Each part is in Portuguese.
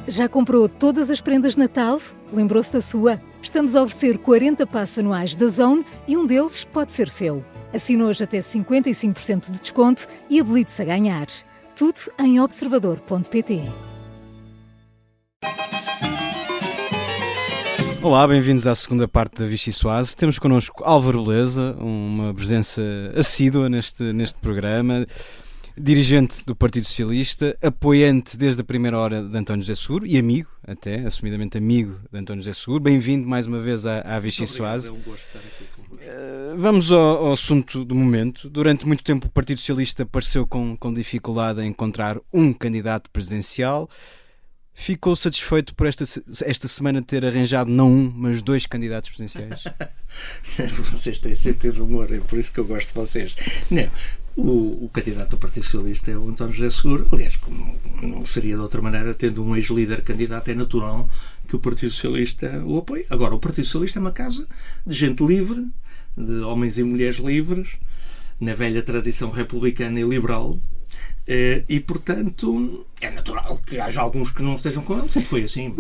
Já comprou todas as prendas de Natal? Lembrou-se da sua? Estamos a oferecer 40 passes anuais da Zone e um deles pode ser seu. Assine hoje até 55% de desconto e habilite-se a ganhar. Tudo em observador.pt. Olá, bem-vindos à segunda parte da Vichy Soase. Temos connosco Álvaro Beleza, uma presença assídua neste programa, dirigente do Partido Socialista, apoiante desde a primeira hora de António José Seguro e amigo, até, assumidamente amigo de António José Seguro. Bem-vindo mais uma vez à Vichy Soase. É um gosto estar aqui convosco. Vamos ao assunto do momento. Durante muito tempo o Partido Socialista pareceu com dificuldade em encontrar um candidato presidencial. Ficou satisfeito por esta semana ter arranjado não um, mas dois candidatos presidenciais? Vocês têm sentido de humor, é por isso que eu gosto de vocês. Não, o candidato do Partido Socialista é o António José Seguro. Aliás, como não seria de outra maneira, tendo um ex-líder candidato, é natural que o Partido Socialista o apoie. Agora, o Partido Socialista é uma casa de gente livre, de homens e mulheres livres, na velha tradição republicana e liberal. E, portanto, é natural que haja alguns que não estejam com ele. Sempre foi assim.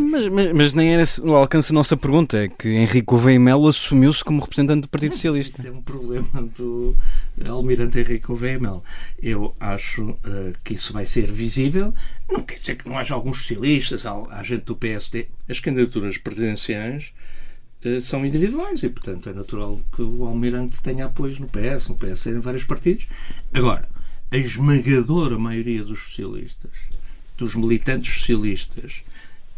Mas nem era o alcance da nossa pergunta. É que Henrique Gouveia e Melo assumiu-se como representante do Partido Socialista. Isso é um problema do almirante Henrique Gouveia e Melo. Eu acho que isso vai ser visível. Não quer dizer que não haja alguns socialistas, há gente do PSD. As candidaturas presidenciais são individuais e, portanto, é natural que o almirante tenha apoios no PS, no PSD, em vários partidos. Agora, a esmagadora maioria dos socialistas, dos militantes socialistas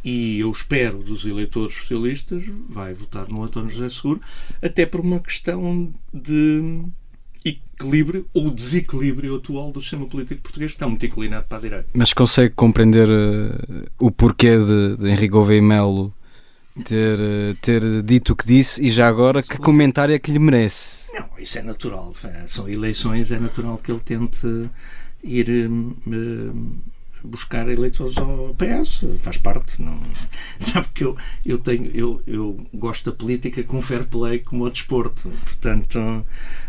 e, eu espero, dos eleitores socialistas, vai votar no António José Seguro, até por uma questão de equilíbrio ou desequilíbrio atual do sistema político português, que está muito inclinado para a direita. Mas consegue compreender o porquê de Henrique Gouveia e Melo ter dito o que disse e já agora que comentário é que lhe merece? Não, isso é natural. São eleições, é natural que ele tente ir buscar eleitores ao PS. Faz parte. Não... Sabe que eu gosto da política com fair play como ao desporto. Portanto,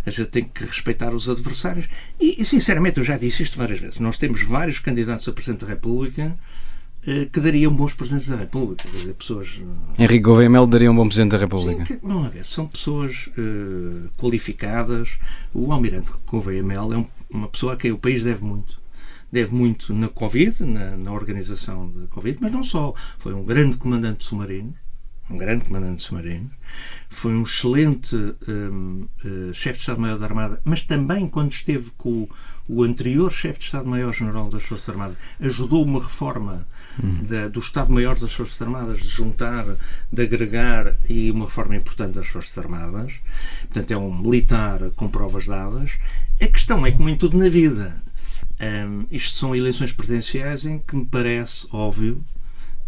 a gente tem que respeitar os adversários. E sinceramente, eu já disse isto várias vezes. Nós temos vários candidatos a Presidente da República que dariam bons Presidentes da República. Quer dizer, pessoas... Henrique Gouveia e Melo daria um bom Presidente da República. Sim, vamos lá ver, são pessoas qualificadas. O almirante Gouveia e Melo é uma pessoa a quem o país deve muito. Deve muito na Covid, na organização da Covid, mas não só. Foi um grande comandante submarino. Foi um excelente chefe de Estado-Maior da Armada, mas também quando esteve com o anterior chefe de Estado-Maior-General das Forças Armadas, ajudou uma reforma do Estado-Maior das Forças Armadas, de juntar, de agregar, e uma reforma importante das Forças Armadas. Portanto, é um militar com provas dadas. A questão é, como em tudo na vida, isto são eleições presidenciais em que me parece óbvio,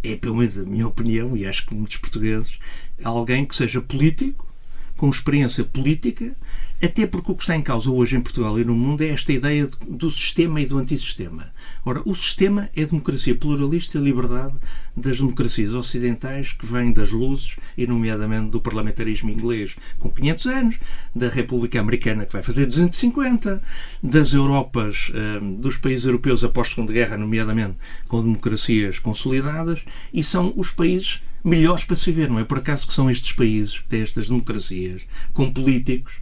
é pelo menos a minha opinião, e acho que muitos portugueses, alguém que seja político, com experiência política, até porque o que está em causa hoje em Portugal e no mundo é esta ideia do sistema e do antissistema. Ora, o sistema é a democracia pluralista e a liberdade das democracias ocidentais que vêm das luzes, e nomeadamente do parlamentarismo inglês com 500 anos, da República Americana que vai fazer 250, das Europas, dos países europeus após a Segunda Guerra, nomeadamente com democracias consolidadas, e são os países melhores para se viver. Não é por acaso que são estes países que têm estas democracias com políticos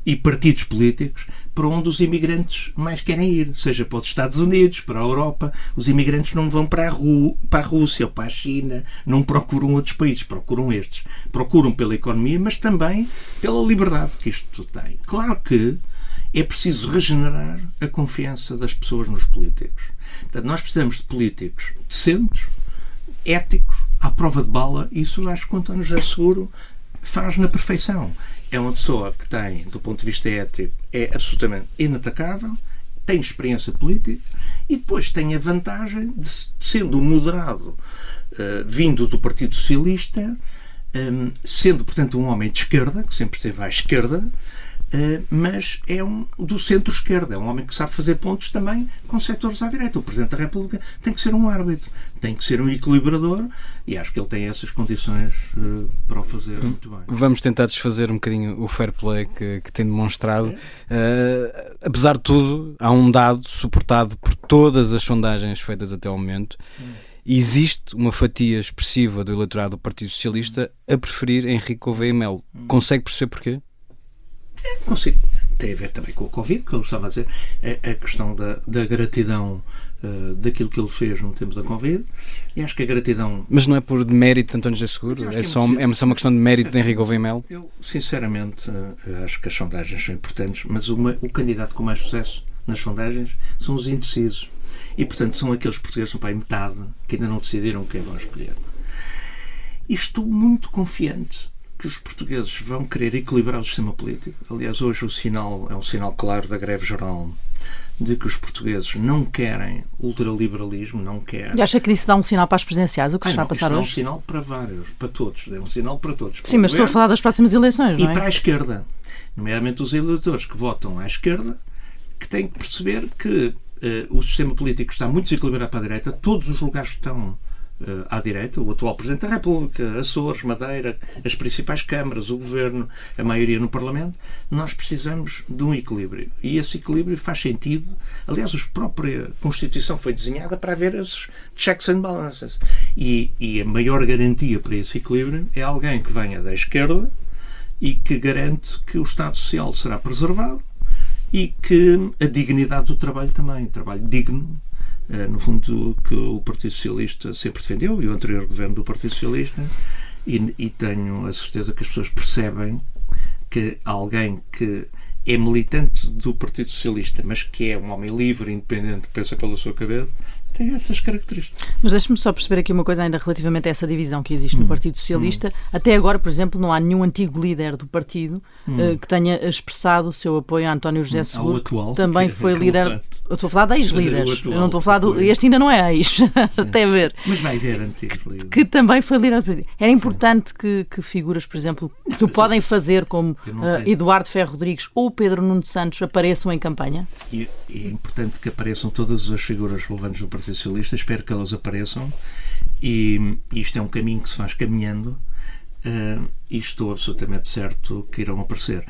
e partidos políticos para onde os imigrantes mais querem ir, seja para os Estados Unidos, para a Europa. Os imigrantes não vão para a Rússia ou para a China, não procuram outros países, procuram estes. Procuram pela economia, mas também pela liberdade que isto tem. Claro que é preciso regenerar a confiança das pessoas nos políticos. Portanto, nós precisamos de políticos decentes, éticos, à prova de bala. Isso acho que o António José Seguro faz na perfeição. É uma pessoa que tem, do ponto de vista ético, é absolutamente inatacável, tem experiência política e depois tem a vantagem de, sendo moderado, vindo do Partido Socialista, sendo, portanto, um homem de esquerda, que sempre esteve à esquerda, mas é do centro-esquerda, é um homem que sabe fazer pontos também com setores à direita. O Presidente da República tem que ser um árbitro, tem que ser um equilibrador, e acho que ele tem essas condições para o fazer muito bem. Vamos tentar desfazer um bocadinho o fair play que tem demonstrado. Apesar de tudo, há um dado suportado por todas as sondagens feitas até ao momento, E existe uma fatia expressiva do eleitorado do Partido Socialista a preferir Henrique Gouveia e Melo. Consegue perceber porquê? Não sei, tem a ver também com o Covid, que eu estava a dizer, a questão da gratidão daquilo que ele fez no tempo da Covid, e acho que a gratidão... Mas não é por mérito de António José Seguro? É só uma questão de mérito de Henrique Gouveia e Melo? Eu, sinceramente, acho que as sondagens são importantes, mas o candidato com mais sucesso nas sondagens são os indecisos. E, portanto, são aqueles portugueses, não, metade, que ainda não decidiram quem vão escolher. E estou muito confiante que os portugueses vão querer equilibrar o sistema político. Aliás, hoje o sinal é um sinal claro da greve geral de que os portugueses não querem ultraliberalismo, não querem... E acha que isso dá um sinal para as presidenciais? O que se está a passar hoje? É um sinal para vários, para todos. É um sinal para todos. Sim, mas estou a falar das próximas eleições, não é? E para a esquerda. Nomeadamente os eleitores que votam à esquerda, que têm que perceber que o sistema político está muito desequilibrado para a direita. Todos os lugares estão à direita. O atual Presidente da República, Açores, Madeira, as principais câmaras, o Governo, a maioria no Parlamento. Nós precisamos de um equilíbrio. E esse equilíbrio faz sentido. Aliás, a própria Constituição foi desenhada para haver esses checks and balances. E a maior garantia para esse equilíbrio é alguém que venha da esquerda e que garante que o Estado Social será preservado e que a dignidade do trabalho também, trabalho digno, no fundo, que o Partido Socialista sempre defendeu, e o anterior governo do Partido Socialista, e tenho a certeza que as pessoas percebem que alguém que é militante do Partido Socialista, mas que é um homem livre, independente, que pensa pela sua cabeça, tem essas características. Mas deixe-me só perceber aqui uma coisa ainda relativamente a essa divisão que existe no Partido Socialista. Até agora, por exemplo, não há nenhum antigo líder do partido que tenha expressado o seu apoio a António José Seguro, atual, que também foi líder... Eu estou a falar de ex-líderes. Eu não estou a falar do... Este ainda não é ex, até ver. Mas vai haver antigos líderes. Que também foi líder do partido. Era importante que figuras, por exemplo, que o podem fazer, como Eduardo Ferro Rodrigues ou Pedro Nuno Santos, apareçam em campanha? E é importante que apareçam todas as figuras relevantes do Partido Socialista. Espero que elas apareçam. E isto é um caminho que se faz caminhando. E estou absolutamente certo que irão aparecer.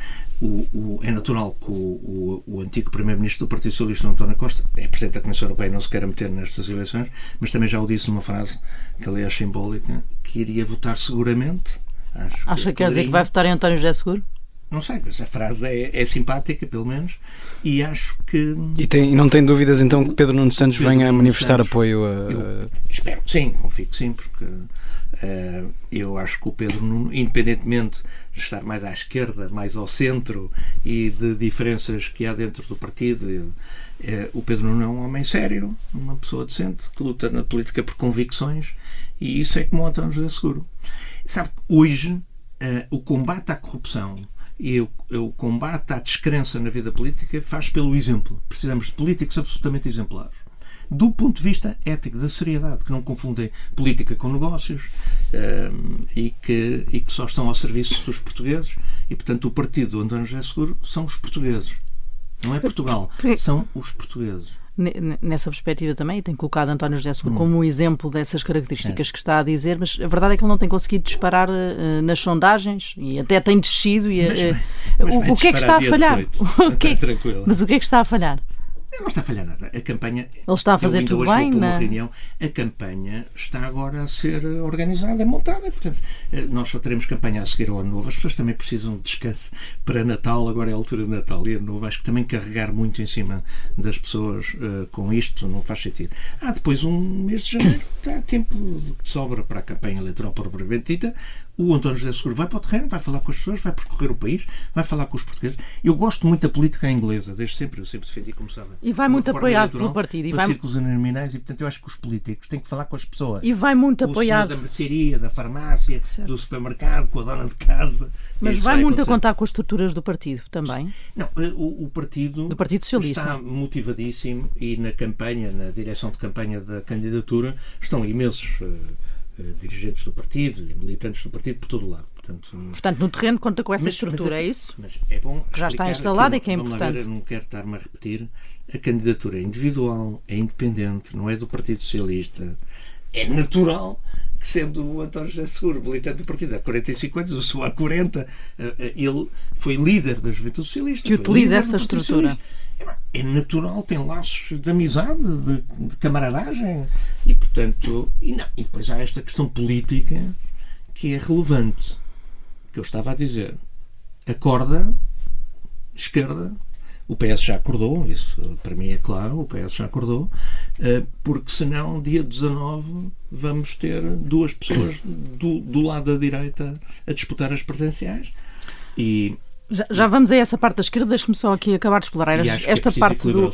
É natural que o antigo Primeiro-Ministro do Partido Socialista, António Costa, é Presidente da Comissão Europeia, não se queira meter nestas eleições, mas também já o disse numa frase que, aliás, simbólica, que iria votar seguramente. Acha que quer dizer que vai votar em António José Seguro? Não sei, mas a frase é simpática, pelo menos, e acho que... E não tem dúvidas, então, que Pedro Nuno Santos venha a manifestar apoio a... Eu espero que sim, confio que sim, porque eu acho que o Pedro Nuno, independentemente de estar mais à esquerda, mais ao centro e de diferenças que há dentro do partido, o Pedro Nuno é um homem sério, uma pessoa decente, que luta na política por convicções, e isso é como o António José Seguro. Sabe que hoje o combate à corrupção e o combate à descrença na vida política faz pelo exemplo. Precisamos de políticos absolutamente exemplares. Do ponto de vista ético, da seriedade, que não confundem política com negócios e que só estão ao serviço dos portugueses. E, portanto, o partido do António José Seguro são os portugueses. Não é Portugal, são os portugueses. Nessa perspectiva também, tem colocado António José Seguro como um exemplo dessas características que está a dizer, mas a verdade é que ele não tem conseguido disparar nas sondagens e até tem descido. O que é que está a falhar? Mas o que é que está a falhar? Não está a falhar nada. A campanha... Ele está a fazer tudo bem, não é? Reunião. A campanha está agora a ser organizada, montada. Portanto, nós só teremos campanha a seguir ao Ano Novo. As pessoas também precisam de descanso para Natal. Agora é a altura de Natal e Ano Novo. Acho que também carregar muito em cima das pessoas com isto não faz sentido. Depois um mês de janeiro está tempo de sobra para a campanha eleitoral propriamente dita. O António José Seguro vai para o terreno, vai falar com as pessoas, vai percorrer o país, vai falar com os portugueses. Eu gosto muito da política inglesa, desde sempre. Eu sempre defendi, como sabem. E vai muito apoiado pelo partido. Para círculos uninominais, e portanto eu acho que os políticos têm que falar com as pessoas. E vai muito apoiado. O senhor da mercearia, da farmácia, do supermercado, com a dona de casa. Mas vai muito a contar com as estruturas do partido também? Não, o partido do Partido Socialista está motivadíssimo e na campanha, na direção de campanha da candidatura, estão imensos dirigentes do partido e militantes do partido por todo o lado. Portanto, no terreno conta com essa estrutura, é isso? Mas é bom que já está instalada e que é importante. Eu não quero estar-me a repetir. A candidatura é individual, é independente, não é do Partido Socialista. É natural que que sendo o António José Seguro militante do partido há 45 anos, eu sou há 40, ele foi líder da Juventude Socialista. Que utiliza essa estrutura. É natural, tem laços de amizade, de camaradagem, e portanto, e depois há esta questão política que é relevante, que eu estava a dizer. A corda esquerda, o PS já acordou, isso para mim é claro, o PS já acordou, porque senão dia 19 vamos ter duas pessoas do lado da direita a disputar as presidenciais. E já vamos a essa parte da esquerda, deixe-me só aqui acabar de explorar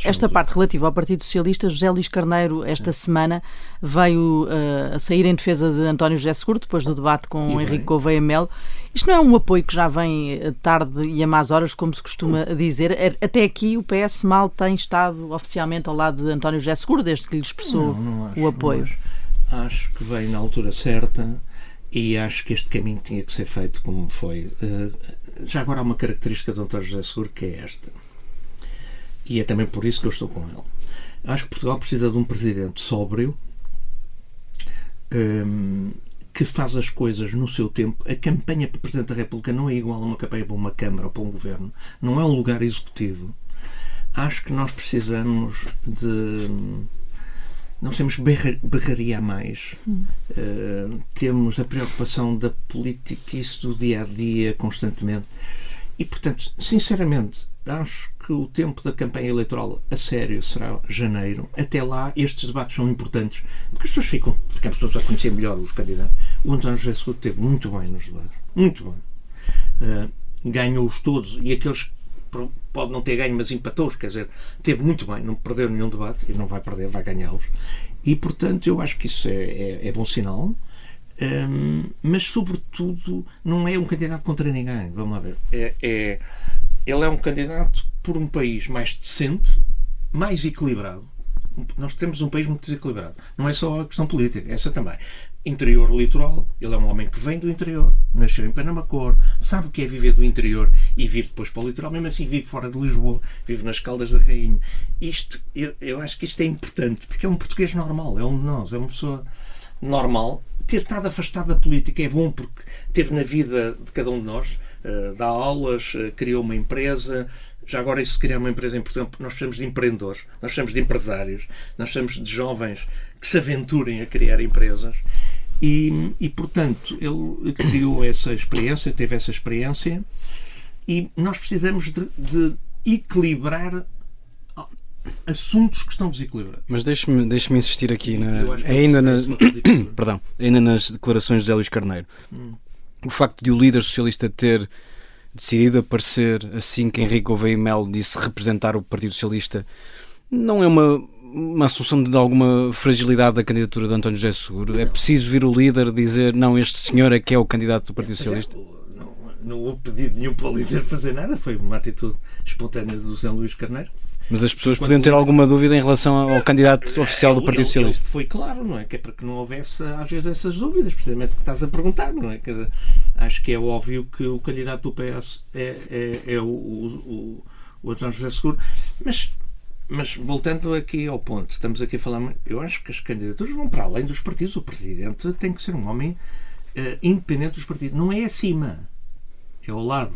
esta parte relativa ao Partido Socialista. José Luís Carneiro, esta semana, veio a sair em defesa de António José Seguro, depois do debate com Henrique Gouveia Melo. Isto não é um apoio que já vem tarde e a más horas, como se costuma dizer? Até aqui o PS mal tem estado oficialmente ao lado de António José Seguro, desde que lhe expressou o apoio. Acho que veio na altura certa e acho que este caminho tinha que ser feito como foi. Já agora há uma característica de António José Seguro que é esta, e é também por isso que eu estou com ele. Acho que Portugal precisa de um presidente sóbrio, que faz as coisas no seu tempo. A campanha para Presidente da República não é igual a uma campanha para uma Câmara ou para um Governo, não é um lugar executivo. Acho que nós precisamos de... Nós temos berraria a mais. Temos a preocupação da política, isso do dia-a-dia, constantemente. E, portanto, sinceramente, acho que o tempo da campanha eleitoral a sério será janeiro. Até lá, estes debates são importantes, porque as pessoas ficamos todos a conhecer melhor os candidatos. O António José Seguro esteve muito bem nos debates. Muito bem. Ganhou-os todos. E aqueles pode não ter ganho, mas empatou-os, quer dizer, teve muito bem, não perdeu nenhum debate e não vai perder, vai ganhá-los. E, portanto, eu acho que isso é bom sinal, mas, sobretudo, não é um candidato contra ninguém. Vamos lá ver. Ele é um candidato por um país mais decente, mais equilibrado. Nós temos um país muito desequilibrado. Não é só a questão política, essa também. Interior litoral, ele é um homem que vem do interior, nasceu em Penamacor, sabe o que é viver do interior e vir depois para o litoral, mesmo assim vive fora de Lisboa, vive nas Caldas da Rainha. Eu acho que isto é importante, porque é um português normal, é um de nós, é uma pessoa normal. Ter estado afastado da política é bom porque teve na vida de cada um de nós, dá aulas, criou uma empresa. Já agora, isso se criar uma empresa em Portugal, nós precisamos de empreendedores, nós precisamos de empresários, nós precisamos de jovens que se aventurem a criar empresas e portanto, ele criou essa experiência, teve essa experiência e nós precisamos de equilibrar assuntos que estão desequilibrados. Mas deixe-me insistir aqui ainda nas declarações de José Luís Carneiro. O facto de o líder socialista ter decidido aparecer assim que Henrique Gouveia Melo disse representar o Partido Socialista não é uma assunção de alguma fragilidade da candidatura de António José Seguro? É preciso vir o líder dizer não, este senhor é que é o candidato do Partido Socialista? Não houve pedido nenhum para o líder fazer nada, foi uma atitude espontânea do José Luís Carneiro. Mas as pessoas podiam ter alguma dúvida em relação ao candidato oficial do Partido Socialista. Foi claro, não é? Que é para que não houvesse às vezes essas dúvidas, precisamente que estás a perguntar, não é? Acho que é óbvio que o candidato do PS é o António José Seguro, mas voltando aqui ao ponto, estamos aqui a falar, eu acho que as candidaturas vão para além dos partidos. O Presidente tem que ser um homem independente dos partidos, não é acima, é ao lado.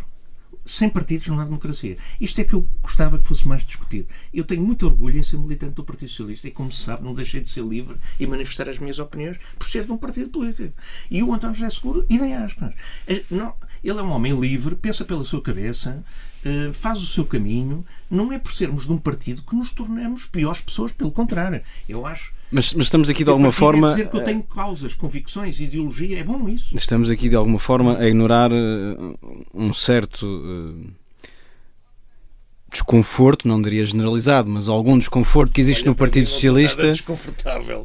Sem partidos não há democracia. Isto é que eu gostava que fosse mais discutido. Eu tenho muito orgulho em ser militante do Partido Socialista e, como se sabe, não deixei de ser livre e manifestar as minhas opiniões por ser de um partido político. E o António José Seguro, idem aspas. Ele é um homem livre, pensa pela sua cabeça, faz o seu caminho. Não é por sermos de um partido que nos tornamos piores pessoas, pelo contrário. Eu acho... Mas estamos aqui de alguma forma... dizer que eu tenho causas, convicções, ideologia, é bom isso. Estamos aqui de alguma forma a ignorar um certo desconforto, não diria generalizado, mas algum desconforto que existe no Partido Socialista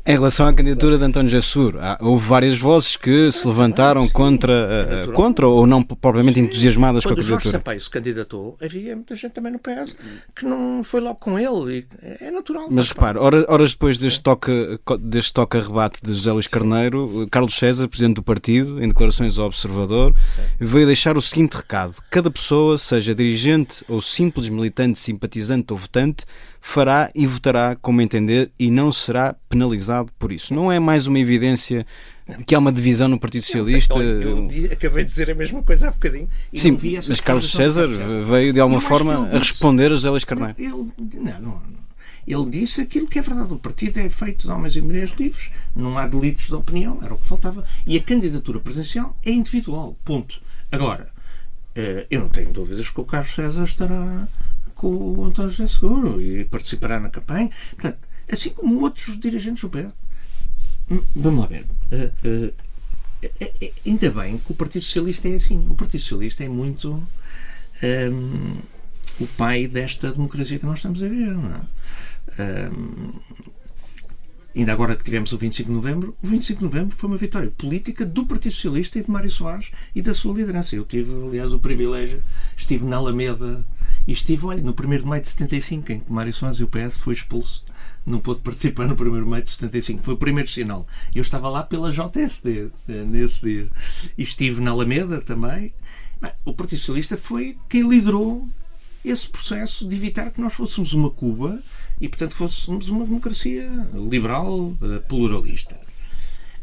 em relação à candidatura de António José Seguro. Houve várias vozes que se levantaram contra ou não propriamente entusiasmadas com a candidatura. Quando Jorge Sampaio se candidatou, havia muita gente também no PS que não foi logo com ele. É natural. Mas repare, horas depois deste toque-a-rebate de José Luís Carneiro, Carlos César, presidente do partido, em declarações ao Observador, veio deixar o seguinte recado: cada pessoa, seja dirigente ou simples militante militante, simpatizante ou votante, fará e votará como entender e não será penalizado por isso. Não é mais uma evidência que há uma divisão no Partido Socialista? Eu acabei de dizer a mesma coisa há bocadinho. E sim, não vi essa mas Carlos César veio de alguma forma a responder a José Luís Carneiro. Ele disse aquilo que é verdade. O partido é feito de homens e mulheres livres, não há delitos de opinião, era o que faltava. E a candidatura presidencial é individual. Ponto. Agora, eu não tenho dúvidas que o Carlos César estará com o António José Seguro e participará na campanha. Portanto, assim como outros dirigentes do PS. Vamos lá ver. Ainda bem que o Partido Socialista é assim. O Partido Socialista é muito o pai desta democracia que nós estamos a ver, não é? Ainda agora que tivemos o 25 de novembro, o 25 de novembro foi uma vitória política do Partido Socialista e de Mário Soares e da sua liderança. Eu tive, aliás, o privilégio, estive na Alameda e estive, olha, no 1º de maio de 75, em que Mário Soares e o PS foi expulso, não pôde participar no 1º de maio de 75, foi o primeiro sinal. Eu estava lá pela JSD nesse dia e estive na Alameda também. Bem, o Partido Socialista foi quem liderou esse processo de evitar que nós fôssemos uma Cuba e, portanto, fôssemos uma democracia liberal, pluralista.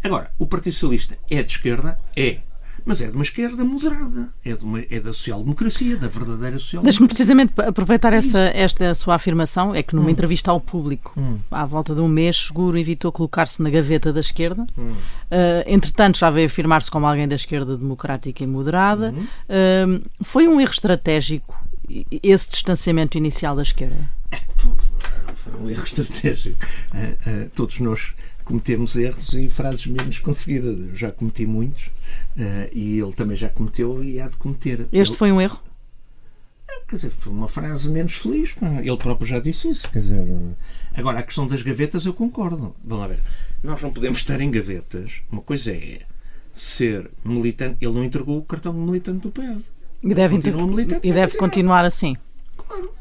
Agora, o Partido Socialista é de esquerda? É. Mas é de uma esquerda moderada. É da social-democracia, da verdadeira social-democracia. Deixe-me precisamente aproveitar esta sua afirmação, é que numa entrevista ao público, à volta de um mês, Seguro evitou colocar-se na gaveta da esquerda. Entretanto, já veio afirmar-se como alguém da esquerda democrática e moderada. Foi um erro estratégico esse distanciamento inicial da esquerda? Foi um erro estratégico. Todos nós cometemos erros e frases menos conseguidas. Eu já cometi muitos e ele também já cometeu e há de cometer. Este foi um erro? Quer dizer, foi uma frase menos feliz. Ele próprio já disse isso. Quer dizer, agora, a questão das gavetas eu concordo. Vamos lá ver. Nós não podemos estar em gavetas. Uma coisa é ser militante. Ele não entregou o cartão de militante do PS. E deve continuar assim. Claro.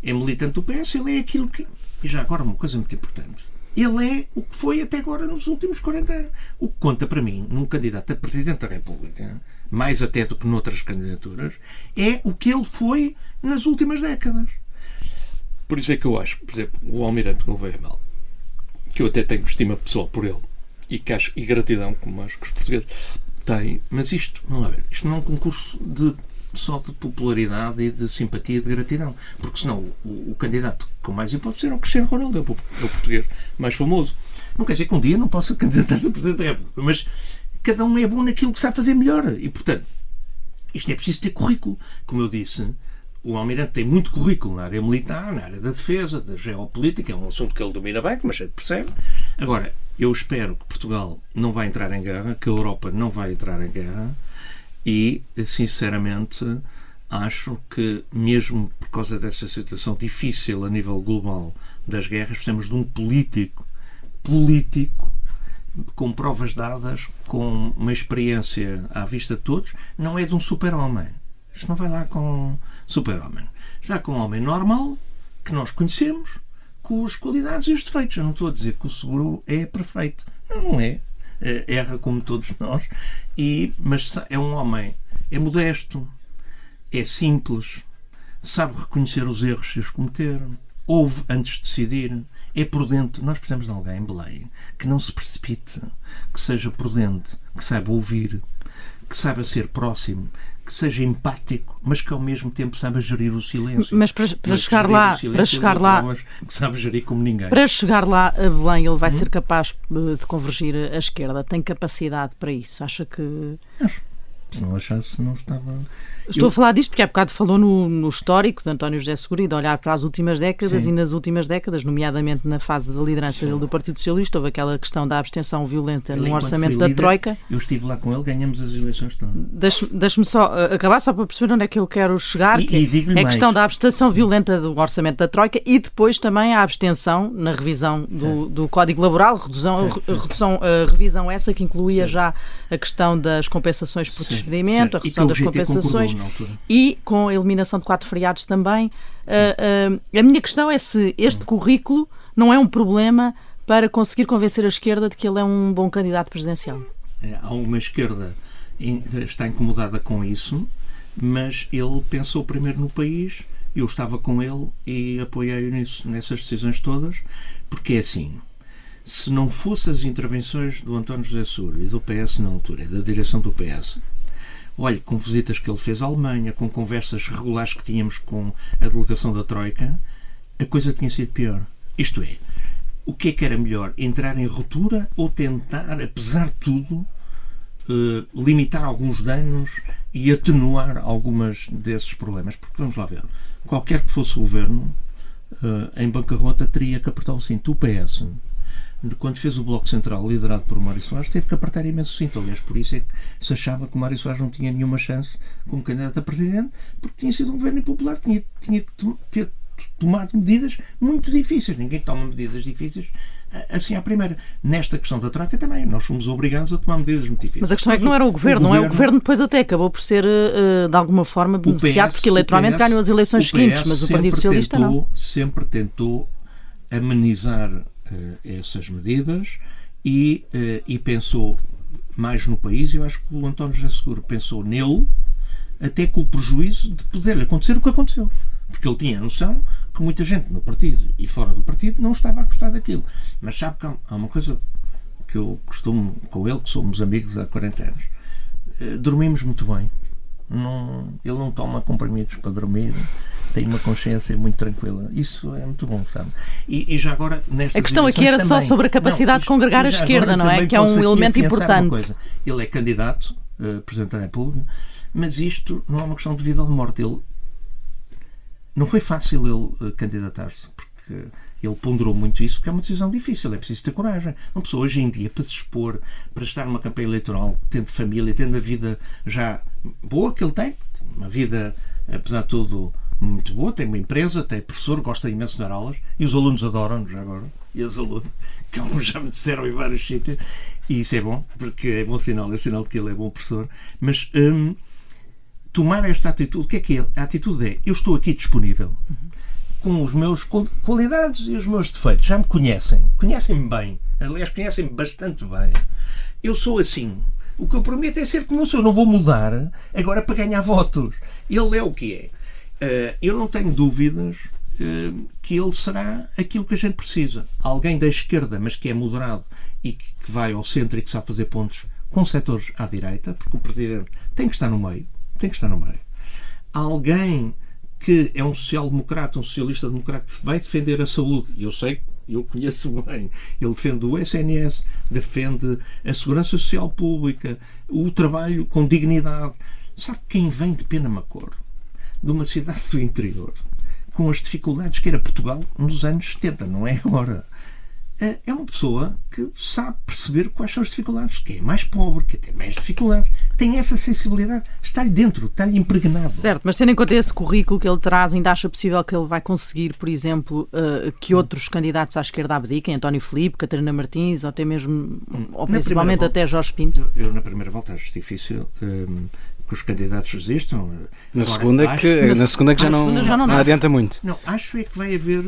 É militante do PS, ele é aquilo que... E já agora uma coisa muito importante. Ele é o que foi até agora nos últimos 40 anos. O que conta para mim, num candidato a Presidente da República, mais até do que noutras candidaturas, é o que ele foi nas últimas décadas. Por isso é que eu acho, por exemplo, o Almirante Gouveia Mel, que eu até tenho estima pessoal por ele, e gratidão, como acho que os portugueses têm, mas isto não é um concurso só de popularidade e de simpatia e de gratidão, porque senão o candidato com mais hipótese era o Cristiano Ronaldo, é o português mais famoso. Não quer dizer que um dia não possa candidatar-se a Presidente da República, mas cada um é bom naquilo que sabe fazer melhor e, portanto, isto é preciso ter currículo. Como eu disse, o Almirante tem muito currículo na área militar, na área da defesa, da geopolítica, é um assunto que ele domina bem, mas a gente percebe. Agora, eu espero que Portugal não vai entrar em guerra, que a Europa não vai entrar em guerra e, sinceramente, acho que, mesmo por causa dessa situação difícil a nível global das guerras, precisamos de um político com provas dadas, com uma experiência à vista de todos, não é de um super-homem. Isto não vai lá com super-homem. Já com um homem normal, que nós conhecemos, com as qualidades e os defeitos. Eu não estou a dizer que o Seguro é perfeito. Não é. Erra como todos nós. Mas é um homem, é modesto, é simples, sabe reconhecer os erros se os cometeram, ouve antes de decidir, é prudente. Nós precisamos de alguém, Belém, que não se precipite, que seja prudente, que saiba ouvir, que saiba ser próximo, que seja empático, mas que ao mesmo tempo saiba gerir o silêncio. Mas para chegar lá, que sabe gerir como ninguém. Para chegar lá a Belém, ele vai ser capaz de convergir à esquerda. Tem capacidade para isso? Acha que... Acho. Se não achasse, não estava... Estou a falar disto porque há bocado falou no histórico de António José Seguro e de olhar para as últimas décadas. Sim. E nas últimas décadas, nomeadamente na fase da liderança dele do Partido Socialista, houve aquela questão da abstenção violenta no orçamento da Troika. Eu estive lá com ele, ganhamos as eleições todas. Deixe-me só acabar, só para perceber onde é que eu quero chegar. É a questão da abstenção violenta do orçamento da Troika e depois também a abstenção na revisão do Código Laboral, revisão essa que incluía já a questão das compensações por despedimento, a redução das compensações e com a eliminação de 4 feriados também. A minha questão é se este currículo não é um problema para conseguir convencer a esquerda de que ele é um bom candidato presidencial. Há uma esquerda que está incomodada com isso, mas ele pensou primeiro no país eu estava com ele e apoiei-o nessas decisões todas, porque é assim, se não fossem as intervenções do António José Seguro e do PS na altura, da direção do PS, olha, com visitas que ele fez à Alemanha, com conversas regulares que tínhamos com a delegação da Troika, a coisa tinha sido pior. Isto é, o que é que era melhor? Entrar em ruptura ou tentar, apesar de tudo, limitar alguns danos e atenuar algumas desses problemas? Porque, vamos lá ver, qualquer que fosse o governo em bancarrota teria que apertar o cinto. O PS, quando fez o Bloco Central liderado por Mário Soares, teve que apertar imenso o cinto. Aliás, por isso é que se achava que o Mário Soares não tinha nenhuma chance como candidato a presidente, porque tinha sido um governo impopular, tinha que ter tomado medidas muito difíceis. Ninguém toma medidas difíceis assim à primeira. Nesta questão da troca também, nós fomos obrigados a tomar medidas muito difíceis. Mas a questão é que não era o governo, não é? O governo depois até acabou por ser, de alguma forma, beneficiado, porque eleitoralmente ganhou as eleições seguintes, mas o Partido Socialista não. Sempre tentou amenizar essas medidas e pensou mais no país. Eu acho que o António José Seguro pensou nele, até com o prejuízo de poder acontecer o que aconteceu. Porque ele tinha a noção que muita gente no partido e fora do partido não estava a gostar daquilo. Mas sabe que há uma coisa que eu costumo com ele, que somos amigos há 40 anos. Dormimos muito bem. Ele não toma comprimidos para dormir, tem uma consciência muito tranquila. Isso é muito bom, sabe? E já agora, a questão aqui era também, só sobre a capacidade de congregar a esquerda, não é? Que é um elemento importante. Ele é candidato a Presidente da República, mas isto não é uma questão de vida ou de morte. Não foi fácil ele candidatar-se, porque ele ponderou muito isso, porque é uma decisão difícil, é preciso ter coragem. Uma pessoa hoje em dia, para se expor, para estar numa campanha eleitoral, tendo família, tendo a vida já boa que ele tem, uma vida, apesar de tudo, muito boa, tem uma empresa, tem professor, gosta imenso de dar aulas, e os alunos adoram já agora, e os alunos, como já me disseram em vários sítios, e isso é bom, porque é bom sinal, é sinal de que ele é bom professor, mas tomar esta atitude, o que é que é? A atitude é, eu estou aqui disponível, com os meus qualidades e os meus defeitos, já me conhecem-me bem, aliás, conhecem-me bastante bem. Eu sou assim. O que eu prometo é ser como eu sou. Eu não vou mudar agora para ganhar votos. Ele é o que é. Eu não tenho dúvidas que ele será aquilo que a gente precisa. Alguém da esquerda, mas que é moderado e que vai ao centro e que sabe fazer pontos com setores à direita, porque o Presidente tem que estar no meio. Alguém que é um social-democrata, um socialista-democrata que vai defender a saúde, e eu sei, eu conheço bem, ele defende o SNS, defende a segurança social pública, o trabalho com dignidade. Sabe quem vem de Penamacor, de uma cidade do interior, com as dificuldades que era Portugal nos anos 70, não é agora? É uma pessoa que sabe perceber quais são as dificuldades, que é mais pobre, que tem mais dificuldades, tem essa sensibilidade, está-lhe dentro, está-lhe impregnado. Certo, mas tendo em conta esse currículo que ele traz, ainda acha possível que ele vai conseguir, por exemplo, que outros candidatos à esquerda abdiquem, António Filipe, Catarina Martins, ou até mesmo, ou principalmente até Jorge Pinto? Eu na primeira volta acho difícil que os candidatos existam. Na segunda que já não adianta muito. Não, acho é que vai haver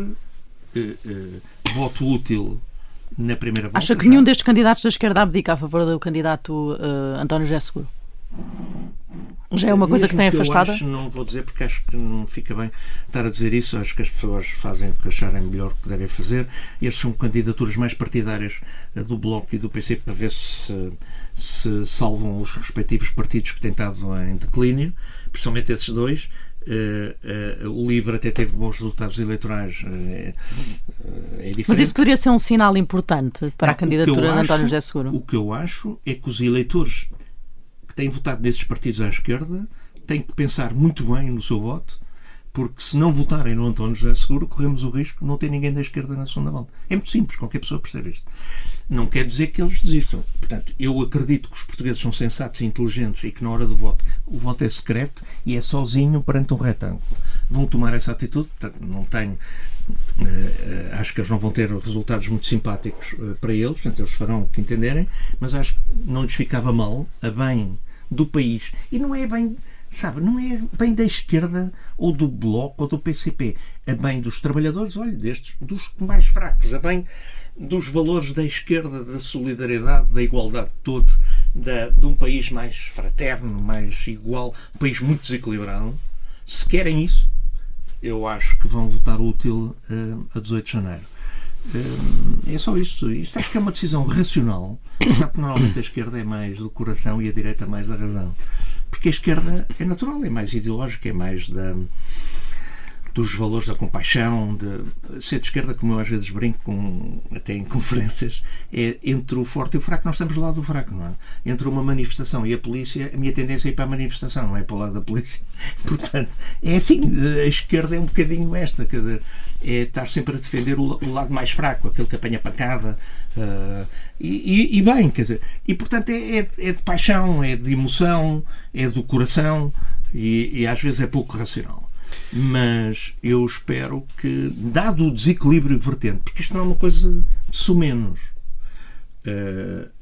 voto útil na primeira volta. Acha que nenhum destes candidatos da esquerda abdica a favor do candidato António José Seguro? Já é uma coisa que tem afastada? Não vou dizer porque acho que não fica bem estar a dizer isso. Acho que as pessoas fazem o que acharem melhor que devem fazer. Estas são candidaturas mais partidárias do Bloco e do PC para ver se salvam os respectivos partidos que têm estado em declínio, principalmente esses dois. O LIVRE até teve bons resultados eleitorais, é diferente. Mas isso poderia ser um sinal importante para a candidatura de António José Seguro? O que eu acho é que os eleitores que têm votado nesses partidos à esquerda têm que pensar muito bem no seu voto, porque se não votarem no António José Seguro, corremos o risco de não ter ninguém da esquerda na segunda volta. É muito simples, qualquer pessoa percebe isto. Não quer dizer que eles desistam. Portanto, eu acredito que os portugueses são sensatos e inteligentes e que na hora do voto, o voto é secreto e é sozinho perante um retângulo. Vão tomar essa atitude. Portanto, não tenho... acho que eles não vão ter resultados muito simpáticos para eles. Portanto, eles farão o que entenderem, mas acho que não lhes ficava mal a bem do país. E não é bem... Sabe, não é bem da esquerda ou do Bloco ou do PCP. É bem dos trabalhadores, olha, dos mais fracos, é bem dos valores da esquerda, da solidariedade, da igualdade de todos, de um país mais fraterno, mais igual, um país muito desequilibrado. Se querem isso, eu acho que vão votar útil a 18 de janeiro. É só isto. Isto acho que é uma decisão racional, já que normalmente a esquerda é mais do coração e a direita mais da razão. Porque a esquerda é natural, é mais ideológica, é mais dos valores da compaixão, de ser de esquerda, como eu às vezes brinco até em conferências, é entre o forte e o fraco. Nós estamos do lado do fraco, não é? Entre uma manifestação e a polícia, a minha tendência é ir para a manifestação, não é para o lado da polícia. Portanto, é assim, a esquerda é um bocadinho esta, quer dizer, é estar sempre a defender o lado mais fraco, aquele que apanha pancada, e bem, quer dizer, e portanto é de paixão, é de emoção, é do coração, e às vezes é pouco racional. Mas eu espero que, dado o desequilíbrio vertente, porque isto não é uma coisa de sumenos,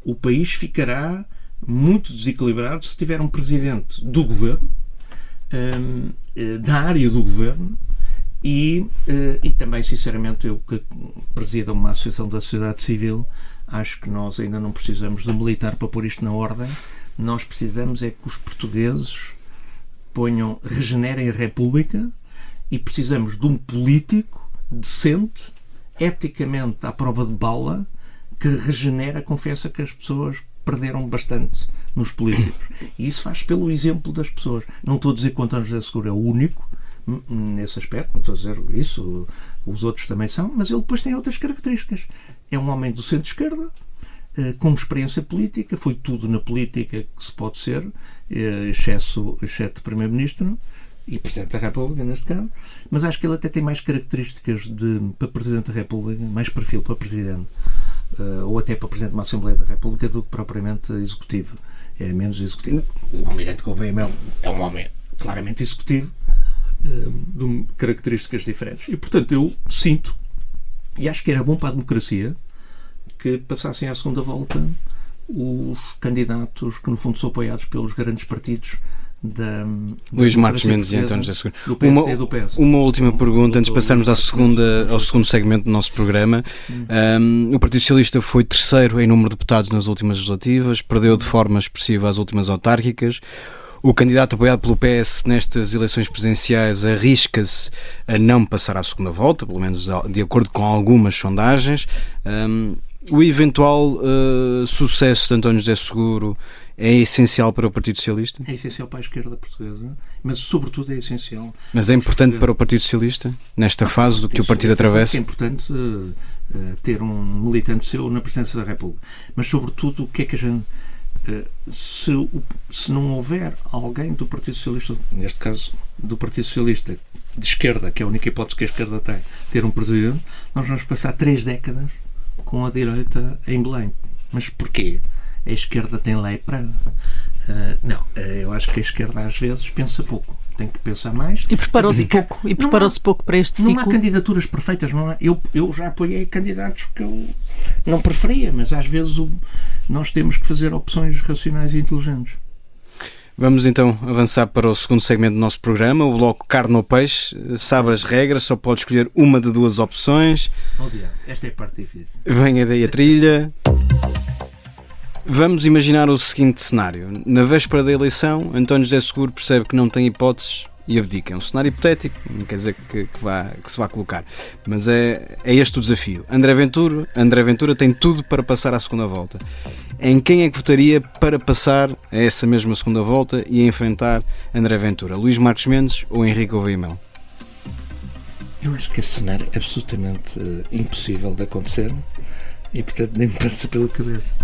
o país ficará muito desequilibrado se tiver um presidente do governo, da área do governo, e também, sinceramente, eu que presido uma associação da sociedade civil, acho que nós ainda não precisamos do militar para pôr isto na ordem. Nós precisamos é que os portugueses regenerem a República, e precisamos de um político decente, eticamente à prova de bala, que regenera a confiança que as pessoas perderam bastante nos políticos. E isso faz pelo exemplo das pessoas. Não estou a dizer que o António José Seguro é o único nesse aspecto, não estou a dizer isso, os outros também são, mas ele depois tem outras características. É um homem do centro-esquerda, com experiência política, foi tudo na política que se pode ser, exceto Primeiro-Ministro e Presidente da República, neste caso, mas acho que ele até tem mais características para Presidente da República, mais perfil para Presidente, ou até para Presidente de uma Assembleia da República, do que propriamente Executivo. É menos executivo. O Almirante Gouveia é um homem claramente executivo, de características diferentes. E, portanto, eu sinto, e acho que era bom para a democracia, que passassem à segunda volta os candidatos que, no fundo, são apoiados pelos grandes partidos Luís Marques Mendes e António José Seguro. Do PSD e do PS. Uma última pergunta, antes de passarmos ao segundo segmento do nosso programa. O Partido Socialista foi terceiro em número de deputados nas últimas legislativas, perdeu de forma expressiva as últimas autárquicas. O candidato apoiado pelo PS nestas eleições presidenciais arrisca-se a não passar à segunda volta, pelo menos de acordo com algumas sondagens. O eventual sucesso de António José Seguro é essencial para o Partido Socialista? É essencial para a esquerda portuguesa, mas sobretudo é essencial. Mas é importante para o Partido Socialista, nesta fase do que o partido atravessa? É importante ter um militante seu na presidência da República, mas sobretudo o que é que a gente... se não houver alguém do Partido Socialista, neste caso do Partido Socialista de esquerda, que é a única hipótese que a esquerda tem, ter um presidente, nós vamos passar 3 décadas com a direita em Belém. Mas porquê? A esquerda tem lei para... não, eu acho que a esquerda às vezes pensa pouco. Tem que pensar mais. E preparou-se pouco. E preparou-se pouco para este ciclo. Não há candidaturas perfeitas. Não há, eu já apoiei candidatos que eu não preferia, mas às vezes nós temos que fazer opções racionais e inteligentes. Vamos então avançar para o segundo segmento do nosso programa, o bloco Carne ou Peixe. Sabe as regras, só pode escolher uma de 2 opções. Esta é a parte difícil. Venha daí a trilha. Vamos imaginar o seguinte cenário. Na véspera da eleição, António José Seguro percebe que não tem hipóteses e abdica. É um cenário hipotético, não quer dizer que se vá colocar. Mas é este o desafio. André Ventura tem tudo para passar à segunda volta. Em quem é que votaria para passar a essa mesma segunda volta e a enfrentar André Ventura? Luís Marques Mendes ou Henrique Gouveia Melo? Eu acho que esse cenário é absolutamente impossível de acontecer e, portanto, nem me passa pela cabeça.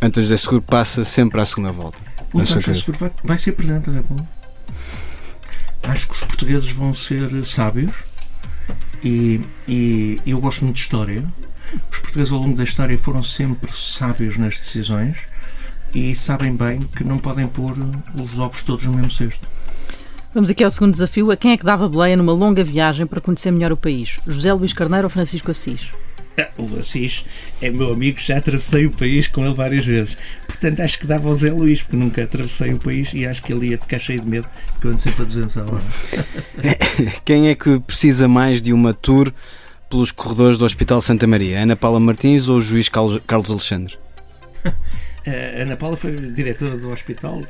António José Seguro passa sempre à segunda volta. O António José Seguro vai ser Presidente da República. Acho que os portugueses vão ser sábios e eu gosto muito de história. Os portugueses ao longo da história foram sempre sábios nas decisões e sabem bem que não podem pôr os ovos todos no mesmo cesto. Vamos aqui ao segundo desafio. A quem é que dava boleia numa longa viagem para conhecer melhor o país? José Luís Carneiro ou Francisco Assis? O Assis é meu amigo, já atravessei o país com ele várias vezes. Portanto, acho que dava ao Zé Luís, porque nunca atravessei o país e acho que ele ia ficar cheio de medo, porque eu ando sempre a 200 a hora. Quem é que precisa mais de uma tour pelos corredores do Hospital Santa Maria? Ana Paula Martins ou o juiz Carlos Alexandre? A Ana Paula foi diretora do hospital,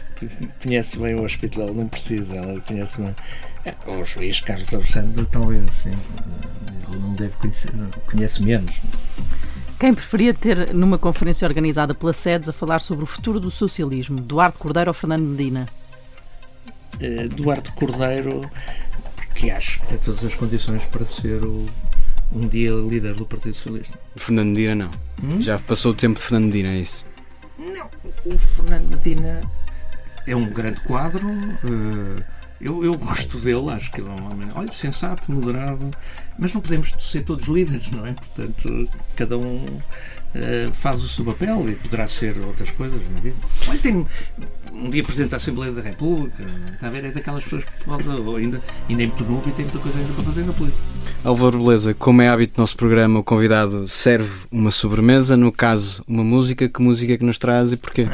conhece bem o hospital, não precisa, ela conhece bem. O juiz Carlos Alexandre, talvez, sim. Ele não deve conhecer, conhece menos. Quem preferia ter numa conferência organizada pela SEDES a falar sobre o futuro do socialismo? Duarte Cordeiro ou Fernando Medina? Duarte Cordeiro, porque acho que tem todas as condições para ser um dia líder do Partido Socialista. Fernando Medina não. Já passou o tempo de Fernando Medina, é isso? Não, o Fernando Medina é um grande quadro. Eu gosto dele, acho que ele é um homem, sensato, moderado, mas não podemos ser todos líderes, não é? Portanto, cada um faz o seu papel e poderá ser outras coisas na vida. Tem um dia Presidente da Assembleia da República, está a ver? É daquelas pessoas que pode, ainda é muito novo e tem muita coisa ainda para fazer na política. Álvaro Beleza, como é hábito do nosso programa, o convidado serve uma sobremesa, no caso, uma música. Que música é que nos traz e porquê?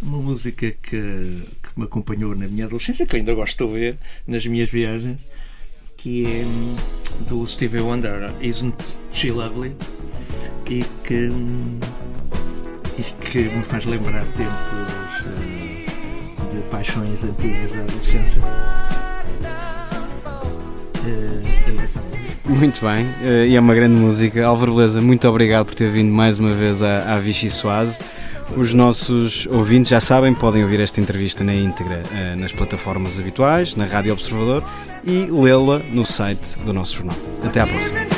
Uma música que me acompanhou na minha adolescência, que eu ainda gosto de ouvir nas minhas viagens, que é do Stevie Wonder, Isn't She Lovely? E que me faz lembrar tempos de paixões antigas da adolescência. Muito bem, e é uma grande música. Álvaro Beleza, muito obrigado por ter vindo mais uma vez à Vichy Soase. Os nossos ouvintes já sabem, podem ouvir esta entrevista na íntegra nas plataformas habituais, na Rádio Observador, e lê-la no site do nosso jornal. Até à próxima.